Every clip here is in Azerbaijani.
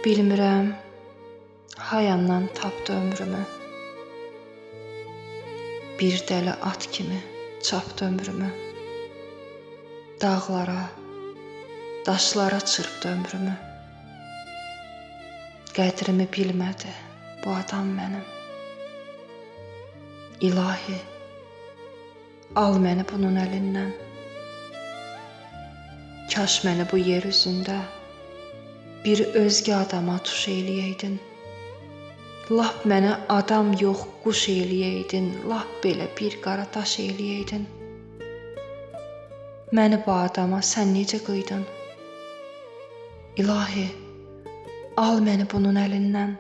Bilmirəm, hayandan tapdı ömrümü. Bir dəli at kimi çapdı ömrümü. Dağlara, daşlara çırpdı ömrümü. Qədrimi bilmədi bu adam mənim. İlahi, al məni bunun əlindən. Kaş məni bu yer üzündə bir özgə adama tuş eləyəydin. Lap mənə adam yox quş eləyəydin, lap belə bir qara daş eləyəydin. Məni bu adama sən necə qıydın? İlahi, al məni bunun əlindən.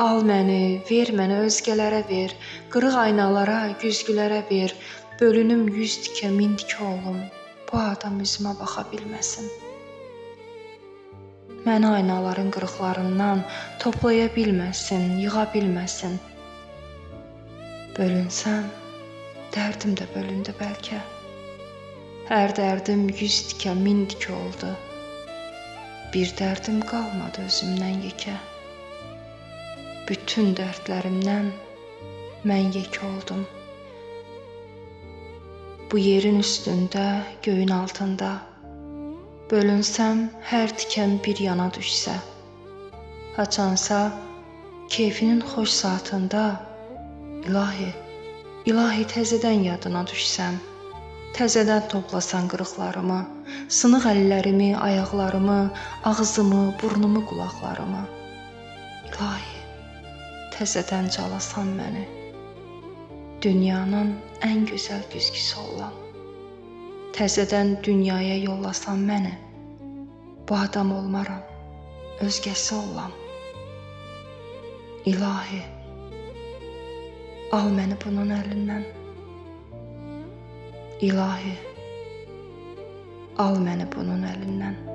Al məni, ver məni özgələrə ver, qırıq aynalara, güzgülərə ver, bölünüm 100 tikə, 1000 tikə olum, bu adam üzümə baxa bilməsin. Məni aynaların qırıqlarından toplaya bilməsin, yığa bilməsin. Bölünsəm, dərdim də bölündü bəlkə. Hər dərdim 100 tikə, 1000 tikə oldu. Bir dərdim qalmadı özümdən yekə. Bütün dərdlərimdən mən yekə oldum. Bu yerin üstündə, göyün altında bölünsəm, hər tikəm bir yana düşsə. Haçansa, keyfinin xoş saatında İlahi, İlahi təzədən yadına düşsəm. Təzədən toplasan qırıqlarımı, sınıq əllərimi, ayaqlarımı, ağzımı, burnumu, qulaqlarımı. İlahi, təzədən calasan məni, dünyanın ən gözəl güzgüsü olan. Təzədən dünyaya yollasan məni, bu adam olmaram, özgəsi olam. İlahi, al məni bunun əlindən. İlahi, al məni bunun əlindən.